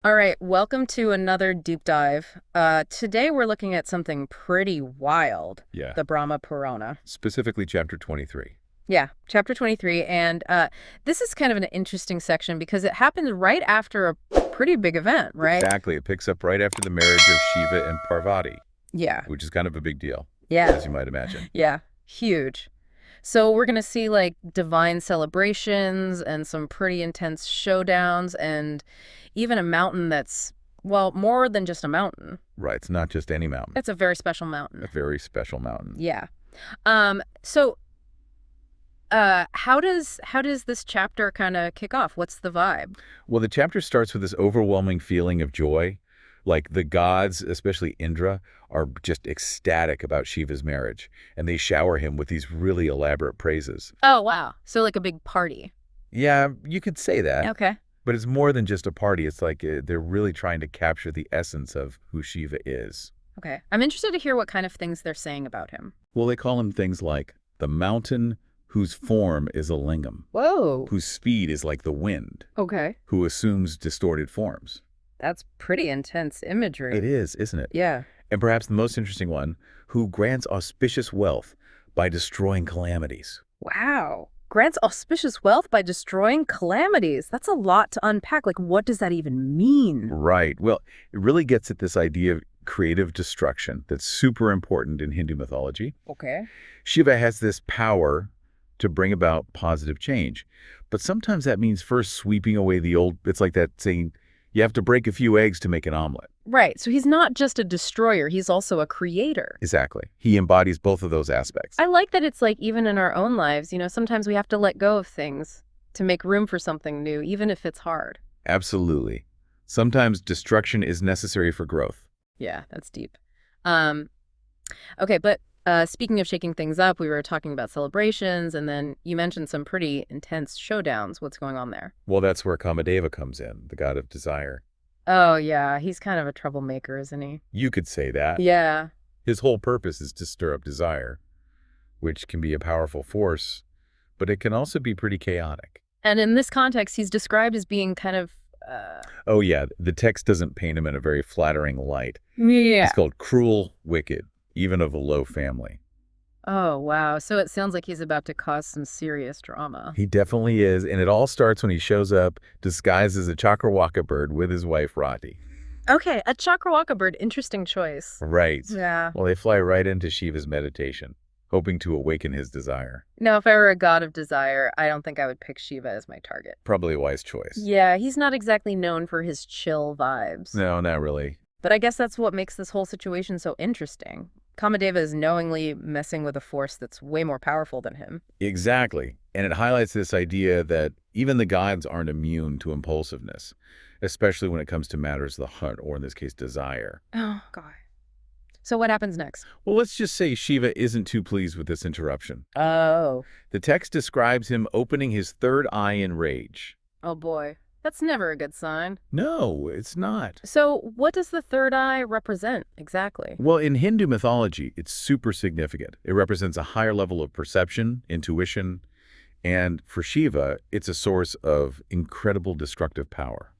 All right, welcome to another deep dive. Today we're looking at something pretty wild, Yeah, the Brahma Purana. specifically chapter 23. Yeah, chapter 23. And this is kind of an interesting section because it happens right after a pretty big event, right? Exactly. It picks up right after the marriage of Shiva and Parvati, Yeah, which is kind of a big deal, yeah, as you might imagine. yeah, huge. So we're going to see like divine celebrations and some pretty intense showdowns and even a mountain that's, well, more than just a mountain. Right. It's not just any mountain, It's a very special a mountain. very special mountain. Yeah. So how does this chapter kind of kick off? What's the vibe? Well, the chapter starts with this overwhelming feeling of joy. Like the gods, especially Indra, are just ecstatic about Shiva's marriage, and they shower him with these really elaborate praises. Oh, wow. So like a big party. Yeah, you could say that, Okay. but it's more than just a party. It's like they're really trying to capture the essence of who Shiva is. Okay. I'm interested to hear what kind of things they're saying about him. Well, they call him things like the mountain whose form is a lingam, Whoa. whose speed is like the wind, Okay. who assumes distorted forms. That's pretty intense imagery. It is, isn't it? Yeah. And perhaps the most interesting one, who grants auspicious wealth by destroying calamities. Wow. Grants auspicious wealth by destroying calamities. That's a lot to unpack. Like, what does that even mean? Right. Well, it really gets at this idea of creative destruction that's super important in Hindu mythology. Okay. Shiva has this power to bring about positive change. But sometimes that means first sweeping away the old. It's like that saying, you have to break a few eggs to make an omelet. Right. So he's not just a destroyer, he's also a creator. Exactly. He embodies both of those aspects. I like that it's like even in our own lives, sometimes we have to let go of things to make room for something new, even if it's hard. Absolutely. Sometimes destruction is necessary for growth. Yeah, that's deep. Um, okay, but speaking of shaking things up, we were talking about celebrations, and then you mentioned some pretty intense showdowns. What's going on there? Well, that's where Kamadeva comes in, the god of desire. Oh, yeah, he's kind of a troublemaker, isn't he? You could say that. Yeah. His whole purpose is to stir up desire, which can be a powerful force, but it can also be pretty chaotic. And in this context, he's described as being kind of, uh, Oh yeah, the text doesn't paint him in a very flattering light. yeah. He's called cruel, wicked, even of a low family. Oh, wow. So it sounds like he's about to cause some serious drama. He definitely is, and it all starts when he shows up disguised as a chakrawaka bird with his wife Rati. Okay, a Chakrawaka bird. Interesting choice. Right. Yeah. Well, they fly right into Shiva's meditation, hoping to awaken his desire. Now, if I were a god of desire, I don't think I would pick Shiva as my target. Probably a wise choice. Yeah, he's not exactly known for his chill vibes. No, not really. But I guess that's what makes this whole situation so interesting. Kamadeva is knowingly messing with a force that's way more powerful than him. Exactly. And it highlights this idea that even the gods aren't immune to impulsiveness, especially when it comes to matters of the heart, or in this case, desire. Oh, God. So what happens next? Well, let's just say Shiva isn't too pleased with this interruption. Oh. The text describes him opening his third eye in rage. Oh, boy. That's never a good sign. No, it's not. So what does the third eye represent exactly? Well, in Hindu mythology, it's super significant. It represents a higher level of perception, intuition, and for Shiva, it's a source of incredible destructive power.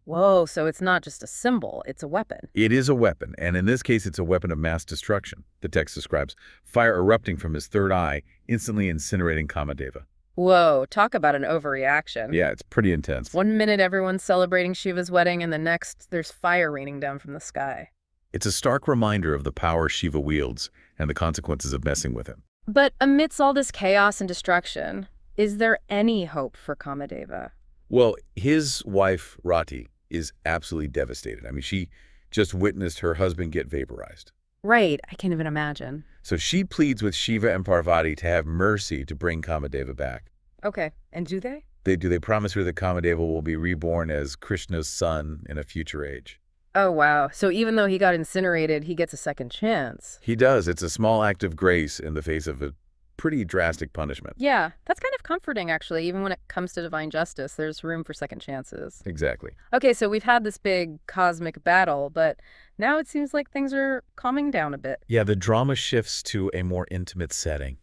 Whoa, so it's not just a symbol, it's a weapon. It is a weapon, and in this case, it's a weapon of mass destruction. The text describes fire erupting from his third eye, instantly incinerating Kamadeva. Whoa, talk about an overreaction. Yeah, it's pretty intense. 1 minute everyone's celebrating Shiva's wedding, and the next there's fire raining down from the sky. It's a stark reminder of the power Shiva wields and the consequences of messing with him. But amidst all this chaos and destruction, is there any hope for Kamadeva? Well, his wife, Rati, is absolutely devastated. I mean, she just witnessed her husband get vaporized. Right, I can't even imagine. So she pleads with Shiva and Parvati to have mercy to bring Kamadeva back. Okay, and do they? They promise her that Kamadeva will be reborn as Krishna's son in a future age. Oh, wow. So even though he got incinerated, he gets a second chance. He does. It's a small act of grace in the face of a pretty drastic punishment. Yeah, that's kind of comforting, actually. Even when it comes to divine justice, there's room for second chances. Exactly. Okay, so we've had this big cosmic battle, but now it seems like things are calming down a bit. Yeah, the drama shifts to a more intimate setting.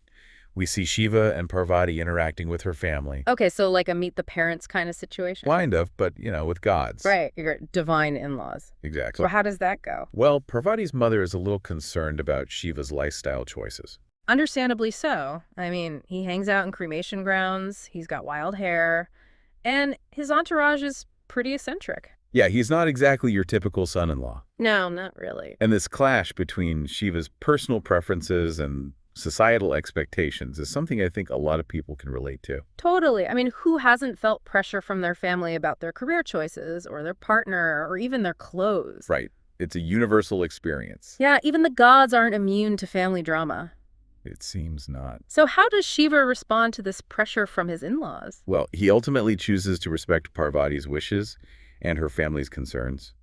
We see Shiva and Parvati interacting with her family. Okay, so like a meet the parents kind of situation. Kind of, but, with gods. Right, your divine in-laws. Exactly. So how does that go? Well, Parvati's mother is a little concerned about Shiva's lifestyle choices. Understandably so. I mean, he hangs out in cremation grounds, he's got wild hair, and his entourage is pretty eccentric. Yeah, he's not exactly your typical son-in-law. No, not really. And this clash between Shiva's personal preferences and societal expectations is something I think a lot of people can relate to. Totally. I mean, who hasn't felt pressure from their family about their career choices or their partner or even their clothes? Right. It's a universal experience. Yeah, even the gods aren't immune to family drama. It seems not. So how does Shiva respond to this pressure from his in-laws? Well, he ultimately chooses to respect Parvati's wishes and her family's concerns.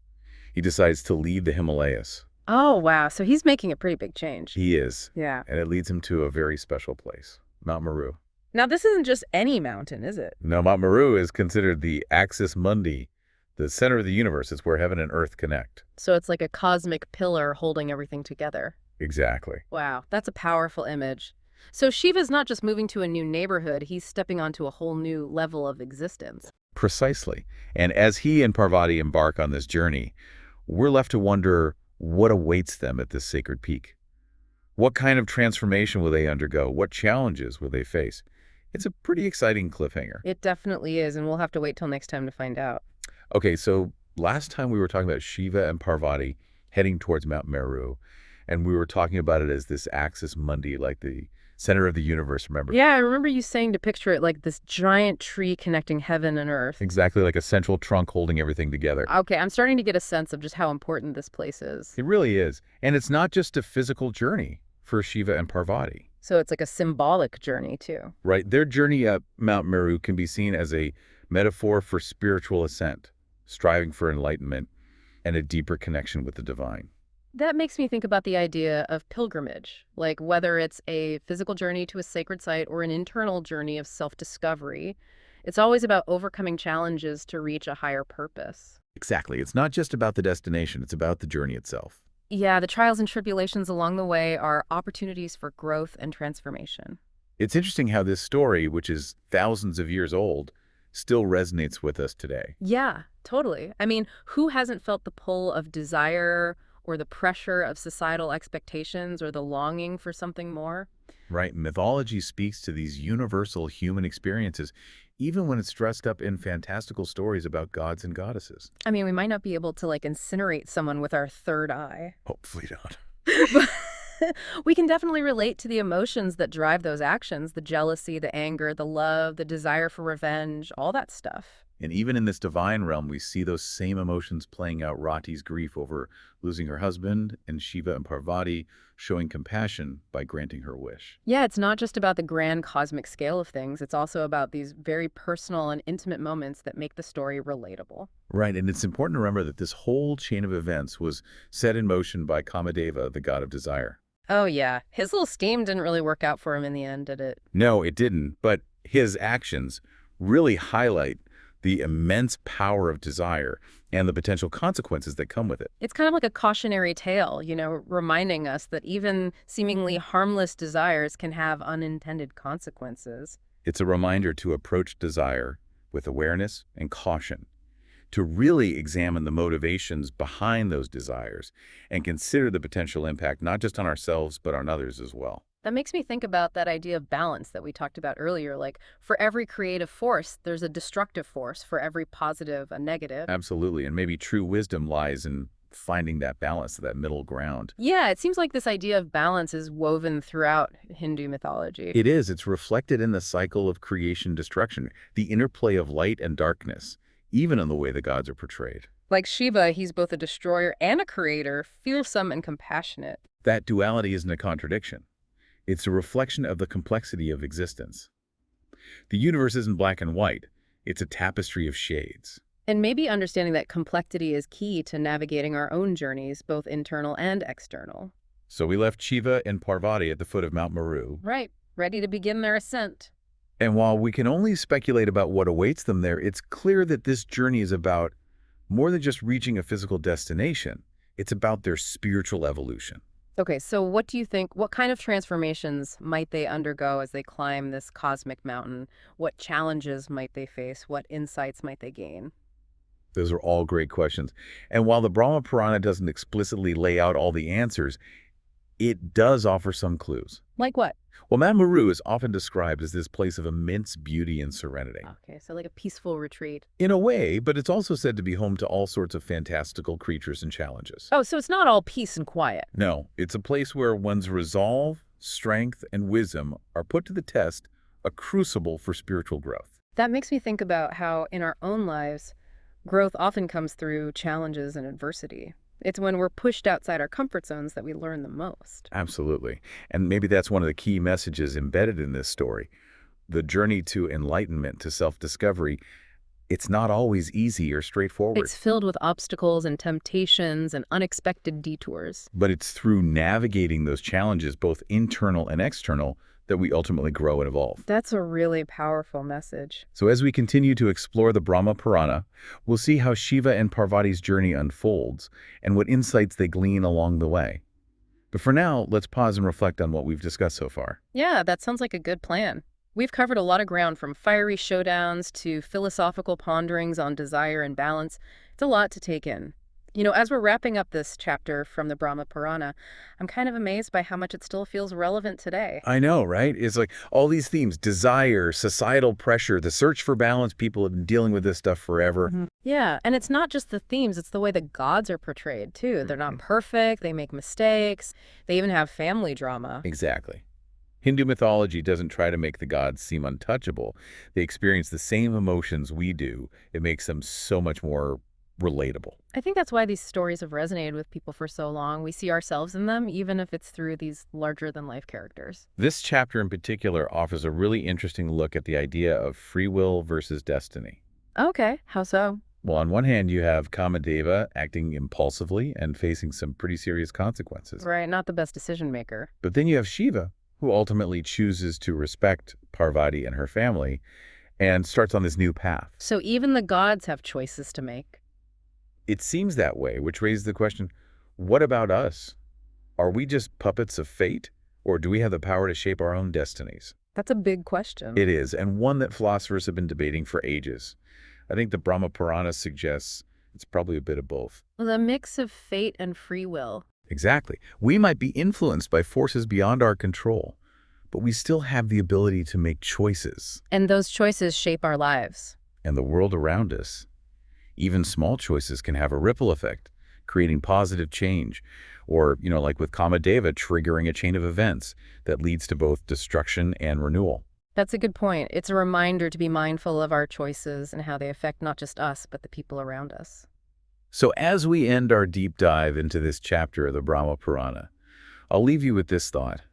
He decides to leave the Himalayas. Oh, wow. So he's making a pretty big change. He is. Yeah. And it leads him to a very special place, Mount Meru. Now, this isn't just any mountain, is it? Now, Mount Meru is considered the axis mundi, the center of the universe. It's where heaven and earth connect. So it's like a cosmic pillar holding everything together. Exactly. Wow, that's a powerful image. So Shiva's not just moving to a new neighborhood, he's stepping onto a whole new level of existence. Precisely. And as he and Parvati embark on this journey, we're left to wonder what awaits them at this sacred peak. What kind of transformation will they undergo? What challenges will they face? It's a pretty exciting cliffhanger. It definitely is, and we'll have to wait till next time to find out. Okay, so last time we were talking about Shiva and Parvati heading towards Mount Meru, and we were talking about it as this axis mundi, like the center of the universe, remember? Yeah, I remember you saying to picture it like this giant tree connecting heaven and earth. Exactly, like a central trunk holding everything together. Okay, I'm starting to get a sense of just how important this place is. It really is. And it's not just a physical journey for Shiva and Parvati. So it's like a symbolic journey, too. Right. Their journey up Mount Meru can be seen as a metaphor for spiritual ascent, striving for enlightenment, and a deeper connection with the divine. That makes me think about the idea of pilgrimage, like whether it's a physical journey to a sacred site or an internal journey of self-discovery. It's always about overcoming challenges to reach a higher purpose. Exactly. It's not just about the destination, it's about the journey itself. Yeah, the trials and tribulations along the way are opportunities for growth and transformation. It's interesting how this story, which is thousands of years old, still resonates with us today. Yeah, totally. I mean, who hasn't felt the pull of desire or the pressure of societal expectations or the longing for something more? Right? Mythology speaks to these universal human experiences, even when it's dressed up in fantastical stories about gods and goddesses. I mean, we might not be able to like incinerate someone with our third eye. Hopefully not. But we can definitely relate to the emotions that drive those actions, the jealousy, the anger, the love, the desire for revenge, all that stuff. And even in this divine realm, we see those same emotions playing out. Rati's grief over losing her husband, and Shiva and Parvati showing compassion by granting her wish. Yeah, it's not just about the grand cosmic scale of things. It's also about these very personal and intimate moments that make the story relatable. Right, and it's important to remember that this whole chain of events was set in motion by Kamadeva, the god of desire. Oh, yeah. His little scheme didn't really work out for him in the end, did it? No, it didn't, but his actions really highlight the immense power of desire and the potential consequences that come with it. It's kind of like a cautionary tale, reminding us that even seemingly harmless desires can have unintended consequences. It's a reminder to approach desire with awareness and caution, to really examine the motivations behind those desires and consider the potential impact not just on ourselves, but on others as well. That makes me think about that idea of balance that we talked about earlier. Like, for every creative force, there's a destructive force. For every positive, a negative. Absolutely, and maybe true wisdom lies in finding that balance, that middle ground. Yeah, it seems like this idea of balance is woven throughout Hindu mythology. It is. It's reflected in the cycle of creation-destruction, the interplay of light and darkness, even in the way the gods are portrayed. Like Shiva, he's both a destroyer and a creator, fearsome and compassionate. That duality isn't a contradiction. It's a reflection of the complexity of existence. The universe isn't black and white. It's a tapestry of shades. And maybe understanding that complexity is key to navigating our own journeys, both internal and external. So we left Shiva and Parvati at the foot of Mount Meru. Right, ready to begin their ascent. And while we can only speculate about what awaits them there, it's clear that this journey is about more than just reaching a physical destination. It's about their spiritual evolution. Okay, so what do you think, what kind of transformations might they undergo as they climb this cosmic mountain? What challenges might they face? What insights might they gain? Those are all great questions. And while the Brahma Purana doesn't explicitly lay out all the answers, it does offer some clues. Like what? Well, Mount Meru is often described as this place of immense beauty and serenity. Okay, so like a peaceful retreat. In a way, but it's also said to be home to all sorts of fantastical creatures and challenges. Oh, so it's not all peace and quiet. No, it's a place where one's resolve, strength, and wisdom are put to the test, a crucible for spiritual growth. That makes me think about how in our own lives, growth often comes through challenges and adversity. It's when we're pushed outside our comfort zones that we learn the most. Absolutely. And maybe that's one of the key messages embedded in this story. The journey to enlightenment, to self-discovery, it's not always easy or straightforward. It's filled with obstacles and temptations and unexpected detours. But it's through navigating those challenges, both internal and external, that we ultimately grow and evolve. That's a really powerful message. So as we continue to explore the Brahma Purana, we'll see how Shiva and Parvati's journey unfolds and what insights they glean along the way. But for now, let's pause and reflect on what we've discussed so far. Yeah, that sounds like a good plan. We've covered a lot of ground from fiery showdowns to philosophical ponderings on desire and balance. It's a lot to take in. As we're wrapping up this chapter from the Brahma Purana, I'm kind of amazed by how much it still feels relevant today. I know, right? It's like all these themes, desire, societal pressure, the search for balance, people have been dealing with this stuff forever. Yeah, and it's not just the themes, it's the way the gods are portrayed, too. They're not Mhm. perfect, they make mistakes, they even have family drama. Exactly. Hindu mythology doesn't try to make the gods seem untouchable. They experience the same emotions we do. It makes them so much more relatable. I think that's why these stories have resonated with people for so long. We see ourselves in them, even if it's through these larger-than-life characters. This chapter in particular offers a really interesting look at the idea of free will versus destiny. Okay, how so? Well, on one hand, you have Kamadeva acting impulsively and facing some pretty serious consequences. Right, not the best decision maker. But then you have Shiva, who ultimately chooses to respect Parvati and her family and starts on this new path. So even the gods have choices to make. It seems that way, which raises the question, what about us? Are we just puppets of fate, or do we have the power to shape our own destinies? That's a big question. It is, and one that philosophers have been debating for ages. I think the Brahma Purana suggests it's probably a bit of both. The mix of fate and free will. Exactly. We might be influenced by forces beyond our control, but we still have the ability to make choices. And those choices shape our lives. And the world around us. Even small choices can have a ripple effect, creating positive change, or, like with Kamadeva, triggering a chain of events that leads to both destruction and renewal. That's a good point. It's a reminder to be mindful of our choices and how they affect not just us, but the people around us. So as we end our deep dive into this chapter of the Brahma Purana, I'll leave you with this thought.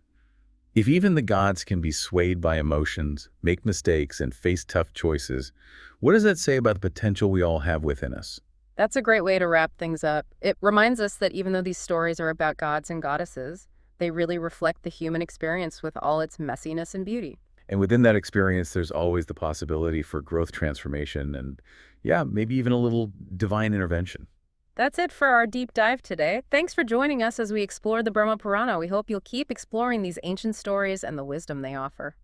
If even the gods can be swayed by emotions, make mistakes, and face tough choices, what does that say about the potential we all have within us? That's a great way to wrap things up. It reminds us that even though these stories are about gods and goddesses, they really reflect the human experience with all its messiness and beauty. And within that experience, there's always the possibility for growth, transformation, and yeah, maybe even a little divine intervention. That's it for our deep dive today. Thanks for joining us as we explore the Brahma Purana. We hope you'll keep exploring these ancient stories and the wisdom they offer.